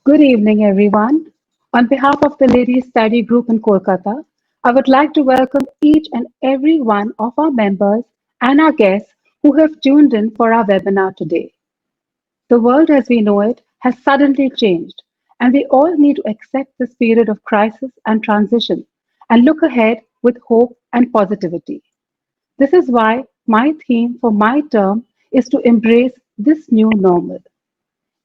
Good evening, everyone. On behalf of the Ladies Study Group in Kolkata, I would like to welcome each and every one of our members and our guests who have tuned in for our webinar today. The world as we know it has suddenly changed, and we all need to accept this period of crisis and transition and look ahead with hope and positivity. This is why my theme for my term is to embrace this new normal.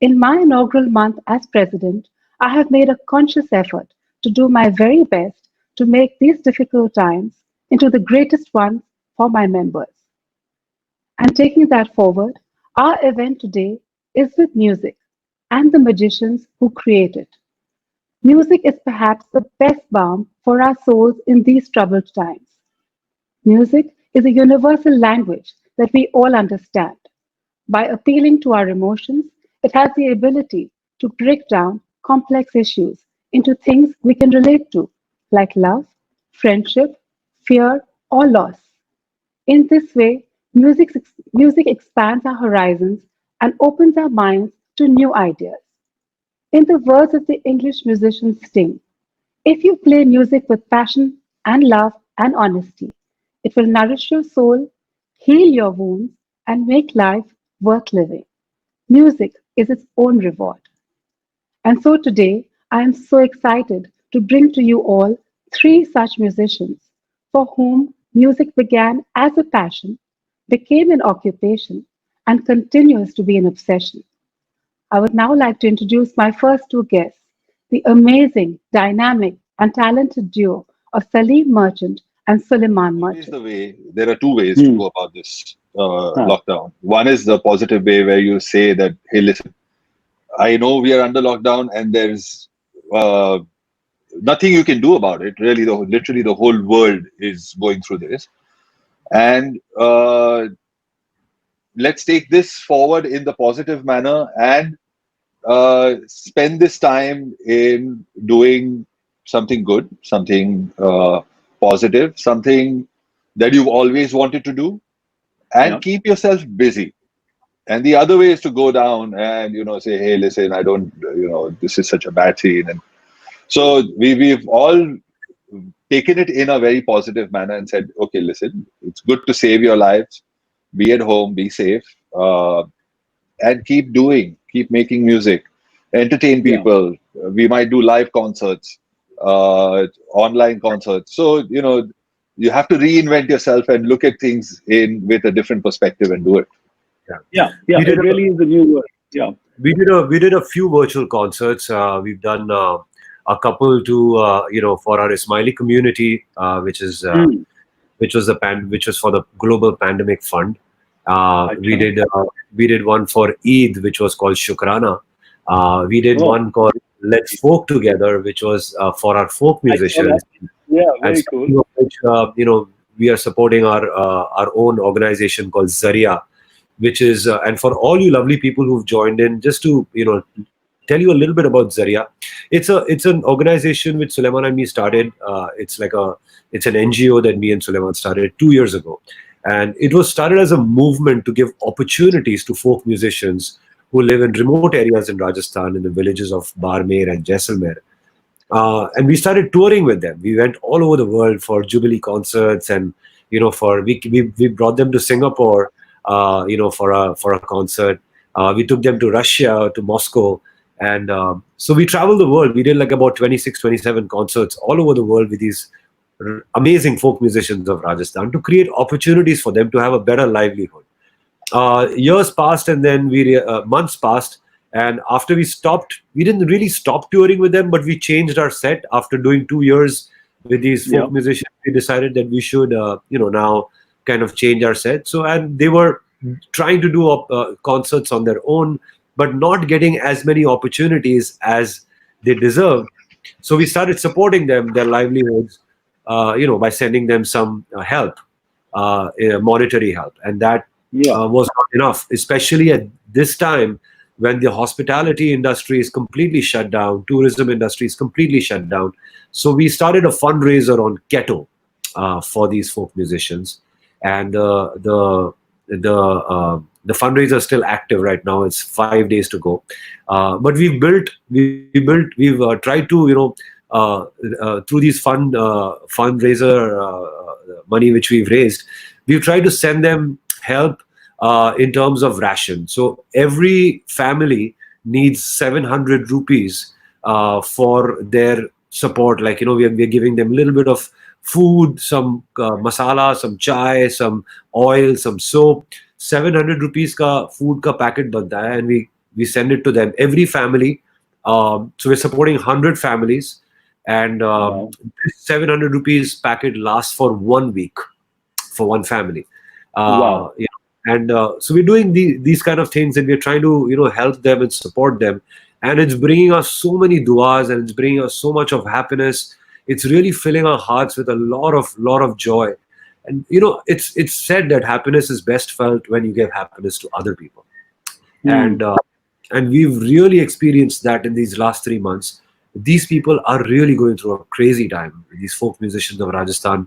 In my inaugural month as president, I have made a conscious effort to do my very best to make these difficult times into the greatest ones for my members. And taking that forward, our event today is with music and the magicians who create it. Music is perhaps the best balm for our souls in these troubled times. Music is a universal language that we all understand. By appealing to our emotions, it has the ability to break down complex issues into things we can relate to, like love, friendship, fear, or loss. In this way, music expands our horizons and opens our minds to new ideas. In the words of the English musician Sting, if you play music with passion and love and honesty, it will nourish your soul, heal your wounds, and make life worth living. Music is its own reward. And so today, I am so excited to bring to you all three such musicians for whom music began as a passion, became an occupation, and continues to be an obsession. I would now like to introduce my first two guests, the amazing, dynamic, and talented duo of Salim Merchant and Suleiman Always Merchant. the way. There are two ways to Hmm. go about this Huh. lockdown. One is the positive way where you say that, hey, listen, I know we are under lockdown and there's uh, nothing you can do about it. Really, literally the whole world is going through this. And let's take this forward in the positive manner and spend this time in doing something good, something positive, something that you've always wanted to do, and Yeah. keep yourself busy. And the other way is to go down and say, "Hey, listen, I don't, this is such a bad scene." And so we've all taken it in a very positive manner and said, "Okay, listen, it's good to save your lives, be at home, be safe, and keep making music, entertain Yeah. people. We might do live concerts, online concerts. So you have to reinvent yourself and look at things in with a different perspective and do it." Yeah. Yeah. Yeah. We did It a really is a new word. Yeah. we did a few virtual concerts. We've done a couple to for our Ismaili community, Hmm. which was for the Global Pandemic Fund. We Acha. did one for Eid, which was called Shukrana. We did Oh, one called Let's Folk Together, which was for our folk I saw that. musicians, Yeah. and Very cool. speaking of which, we are supporting our own organization called Zaria, which is and for all you lovely people who've joined in, just to tell you a little bit about Zaria. It's an organization which Suleiman and me started. It's an NGO that me and Suleiman started 2 years ago, and it was started as a movement to give opportunities to folk musicians who live in remote areas in Rajasthan, in the villages of Barmer and Jaisalmer. And we started touring with them. We went all over the world for Jubilee concerts, and for we brought them to Singapore, for a concert. We took them to Russia, to Moscow, and so we traveled the world. We did like about 26, 27 concerts all over the world with these amazing folk musicians of Rajasthan to create opportunities for them to have a better livelihood. Years passed, and then months passed, and after we didn't really stop touring with them, but we changed our set after doing 2 years with these Yeah. folk musicians. We decided that we should now kind of change our set. So, and they were trying to do concerts on their own, but not getting as many opportunities as they deserved. So we started supporting them, their livelihoods, by sending them some help, monetary help, and that Yeah. was not enough, especially at this time when the hospitality industry is completely shut down, tourism industry is completely shut down. So we started a fundraiser on Keto for these folk musicians, and the The fundraiser is still active right now. It's 5 days to go, but we've tried to, through these fundraiser money which we've raised, we've tried to send them help in terms of ration. So every family needs 700 rupees for their support. Like, we're giving them a little bit of food, some masala, some chai, some oil, some soap. 700 rupees ka food ka packet banta hai, and we send it to them, every family. So we're supporting 100 families, and this 700 rupees packet lasts for 1 week for one family. Wow. And so we're doing these kind of things, and we're trying to help them and support them, and it's bringing us so many duas, and it's bringing us so much of happiness. It's really filling our hearts with a lot of joy. And it's said that happiness is best felt when you give happiness to other people. And we've really experienced that in these last 3 months. These people are really going through a crazy time. These folk musicians of Rajasthan,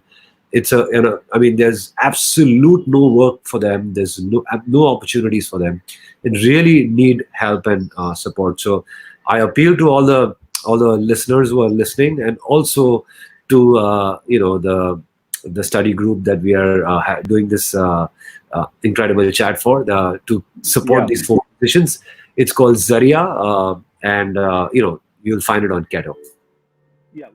there's absolute no work for them. There's no opportunities for them, and really need help and support. So I appeal to all the listeners who are listening, and also to the study group that we are doing this incredible chat for, to support these folk musicians. It's called Zaria, and you'll find it on Keto. Yeah.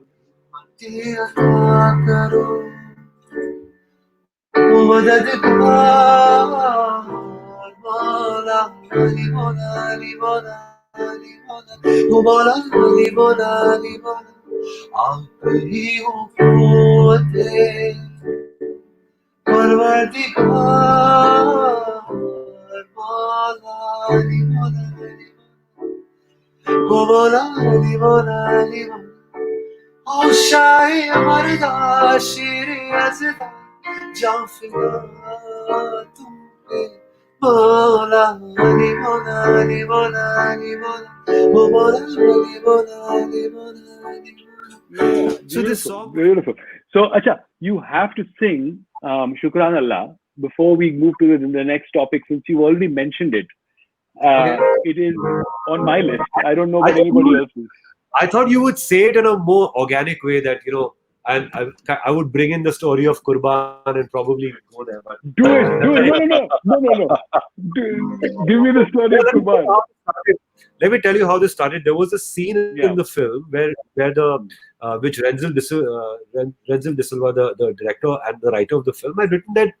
So this song, beautiful. So, Acha, you have to sing Shukran Allah before we move to the next topic, since you already mentioned it. It is on my list. I don't know about anybody else's. I thought you would say it in a more organic way, that I would bring in the story of Qurban and probably go there. But Do it. No. Give me the story of Qurban. Let me tell you how this started. There was a scene in the film where which Renzel De Silva, the director and the writer of the film, had written that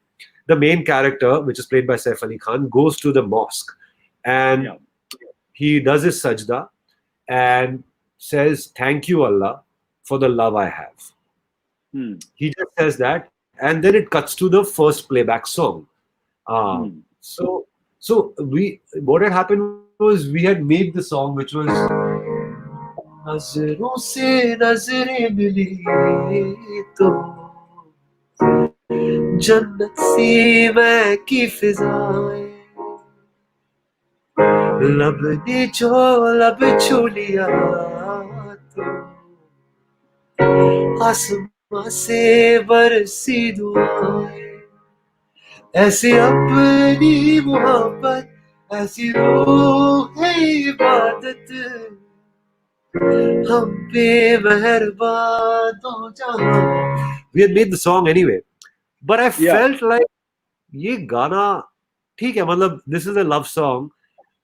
the main character, which is played by Saif Ali Khan, goes to the mosque, and he does his sajda and says, "Thank you, Allah, for the love I have." He just says that, and then it cuts to the first playback song. So what had happened was, we had made the song, which was Nazron se nazrein mili to jannat si main ki fizaein lab ne jo lab chu liya to आसमां से बरसी दुआएं ऐसी अपनी मोहब्बत ऐसी रूह है इबादत हम पे मेहरबान हो जहां. We had made the song anyway, but I felt like ये गाना ठीक है, मतलब this is a love song,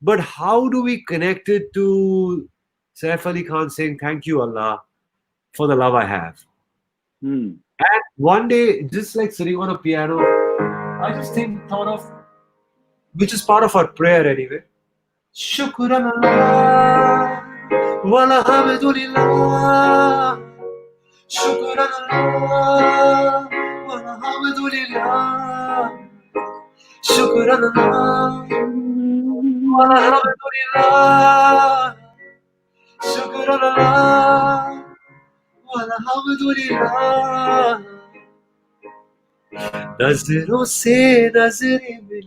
but how do we connect it to Saif Ali Khan saying thank you Allah for the love I have? And one day, just like sitting on a piano, I just thought of, which is part of our prayer anyway. Shukran Allah, walhamdulillah. Shukran Allah, walhamdulillah. Shukran Allah, walhamdulillah. Shukran Allah. Alhamdulillah. Nazron se nazrein mili.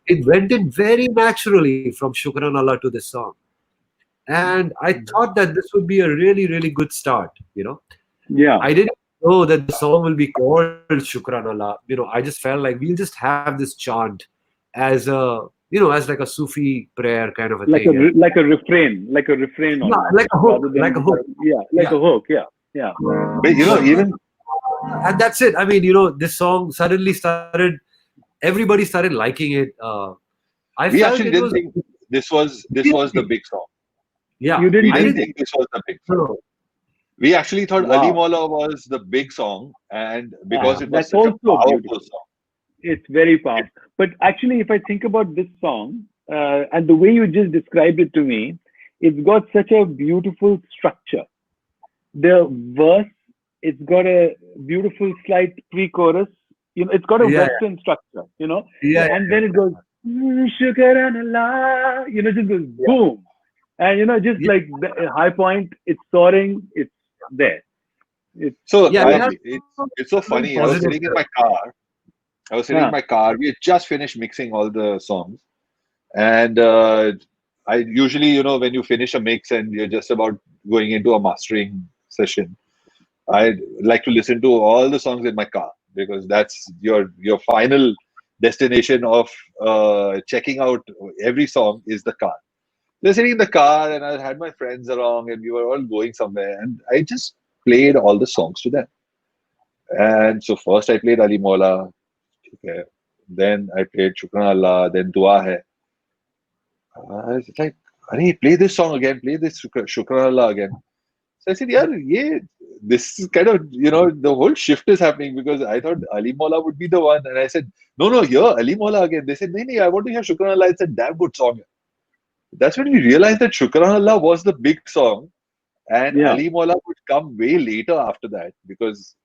It went in very naturally from Shukran Allah to this song, and I thought that this would be a really, really good start. Yeah. I didn't know that the song will be called Shukran Allah. I just felt like we'll just have this chant as as like a Sufi prayer kind of a Like thing. like a refrain Yeah, almost, like a hook, rather than like a hook. like Yeah. a hook. Yeah. But even And that's it. I mean, this song suddenly started. Everybody started liking it. I we felt actually it didn't was think this was the big song. yeah. You didn't We I didn't think? think this was the big song. no, We actually thought Ali Wow. Mola was the big song, and yeah, because it was That's such a also powerful beautiful. song. It's very powerful. But actually, if I think about this song and the way you just described it to me, it's got such a beautiful structure. The verse, it's got a beautiful slight pre-chorus. It's got a yeah, Western structure. yeah, And then it goes, Shukran Allah, just goes boom. And, just yeah, like the high point, it's soaring, it's there. It's So yeah. They had lovely. it's so very funny. I was positive sitting in stuff. my car. Huh. We had just finished mixing all the songs, and I usually, when you finish a mix and you're just about going into a mastering session, I like to listen to all the songs in my car because that's your final destination of checking out every song is the car. They're sitting in the car, and I had my friends along, and we were all going somewhere, and I just played all the songs to them. And so first I played Ali Mola, okay. Then I played Shukran Allah, then Dua Hai. I was like, Honey, play this song again, play this Shukran Allah again. So I said, yeah, this is kind of, the whole shift is happening because I thought Ali Mola would be the one. And I said, no, here, Ali Mola again. They said, no, I want to hear Shukran Allah. It's a damn good song. That's when we realized that Shukran Allah was the big song and Yeah. Ali Mola would come way later after that because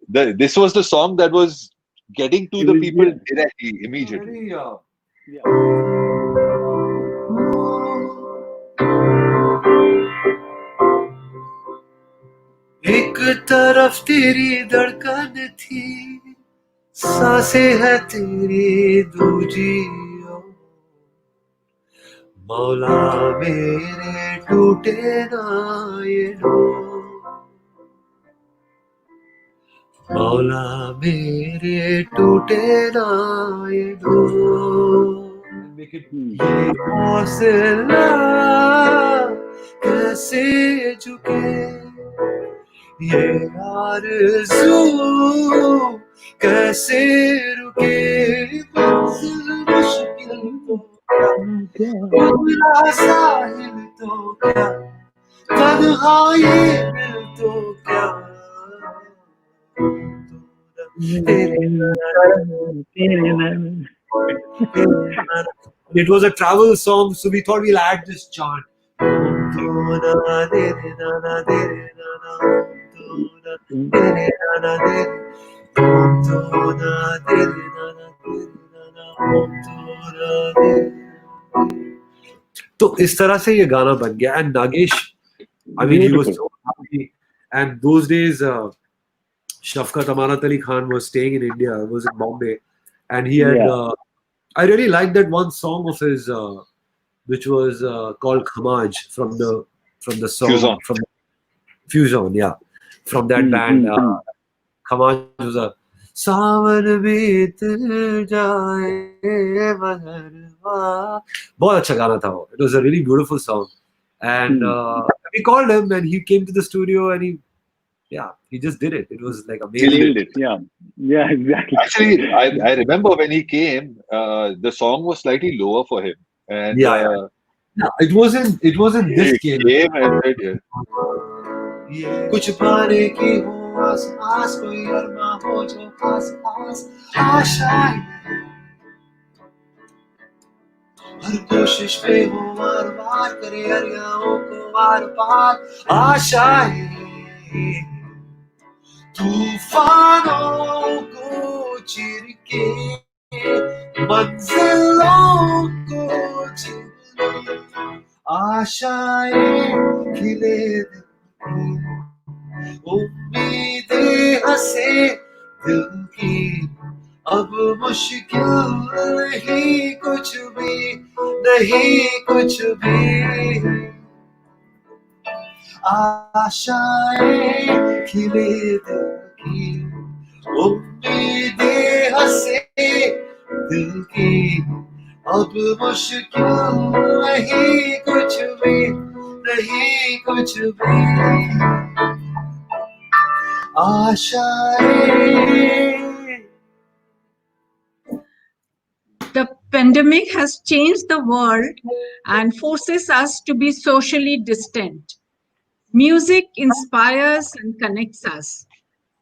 this was the song that was getting to It the was, people yeah. directly, immediately. Very, Yeah. एक तरफ तेरी धड़कन थी, सांसें है तेरी दूजी ओर। मौला मेरे टूटे ना ये डोर, मौला मेरे टूटे ना ये डोर। ये हौसला कैसे झुके, ये आरज़ू कैसे रुके, मंज़िल मुश्किल तो क्या, खुला साहिल तो क्या, तन्हाई दिल तो क्या, It was a travel song, so we thought we'll add this chant. तो इस तरह से ये गाना बन गया and Nagesh, I mean, he was Beautiful. so happy. And those days, Shafqat Amanat Ali Khan was staying in India, was in Bombay, and he had. Yeah. I really liked that one song of his, which was called Khamaj from the song Fusion. from Fusion, yeah, from that band. Khamaj was a सावन बीत जाए महरवा, बहुत अच्छा गाना था वो. It was a really beautiful song, and we called him and he came to the studio and he just did it. It was like amazing. Nailed it. Yeah, exactly. Actually, I remember when he came, the song was slightly lower for him. And Yeah, it wasn't this he game. came and said, ये कुछ पाने की हो आस आस, कोई अरमा हो जो खास खास आशाएं, हर कोशिश पे हो वार वार करे अरियाओं को वार पार आशाएं, तूफानों को चीर के मंजिलों को चीर, आशाएं खिले दिल की, उम्मीदें हंसे दिल की, अब मुश्किल नहीं कुछ भी, आशाएं खिले दिल की उम्मीदें हंसे दिल की अब मुश्किल नहीं कुछ भी नहीं कुछ भी आशाएं The pandemic has changed the world and forces us to be socially distant. Music inspires and connects us.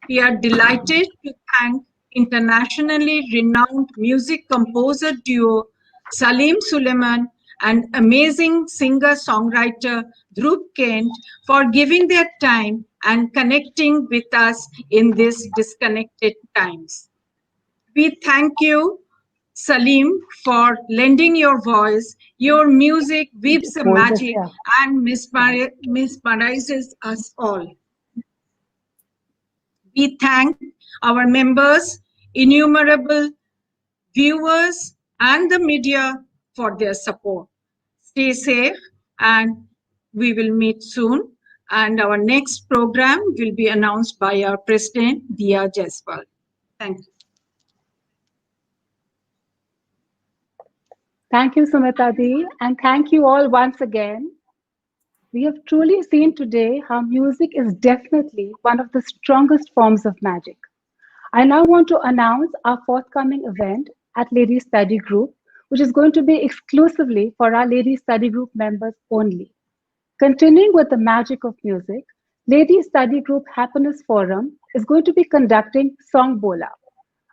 We are delighted to thank internationally renowned music composer duo Salim Suleiman and amazing singer-songwriter Dhruv Kent for giving their time and connecting with us in these disconnected times. We thank you, Salim, for lending your voice. Your music weaves a Hold this magic here. and mesmerizes us all. We thank our members, innumerable viewers, and the media for their support. Stay safe, and we will meet soon. And our next program will be announced by our President, Dia Jaiswal. Thank you. Thank you, Sumita Di, and thank you all once again. We have truly seen today how music is definitely one of the strongest forms of magic. I now want to announce our forthcoming event at Lady Study Group, which is going to be exclusively for our Lady Study Group members only. Continuing with the magic of music, Lady Study Group Happiness Forum is going to be conducting Song Bola,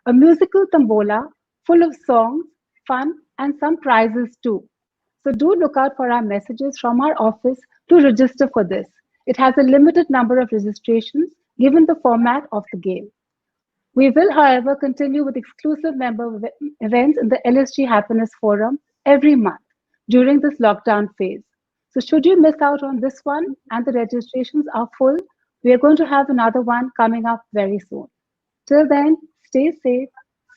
a musical tombola full of songs, fun, and some prizes too. So do look out for our messages from our office to register for this. It has a limited number of registrations given the format of the game. We will, however, continue with exclusive member events in the LSG Happiness Forum every month during this lockdown phase. So should you miss out on this one and the registrations are full, we are going to have another one coming up very soon. Till then, stay safe,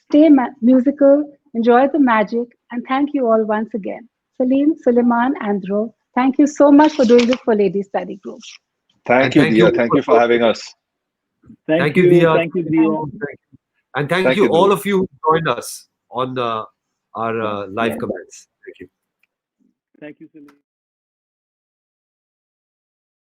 stay musical, enjoy the magic, and thank you all once again. Salim, Suleiman, and Dhruv, thank you so much for doing this for Lady Study Group. Thank you, Dia. Thank you for having us. Thank you, you, Dia. thank you, Dia. And thank Thank you, you, all Dhruv. of you who joined us on our live Yes. comments. Thank you. Thank you, Salim.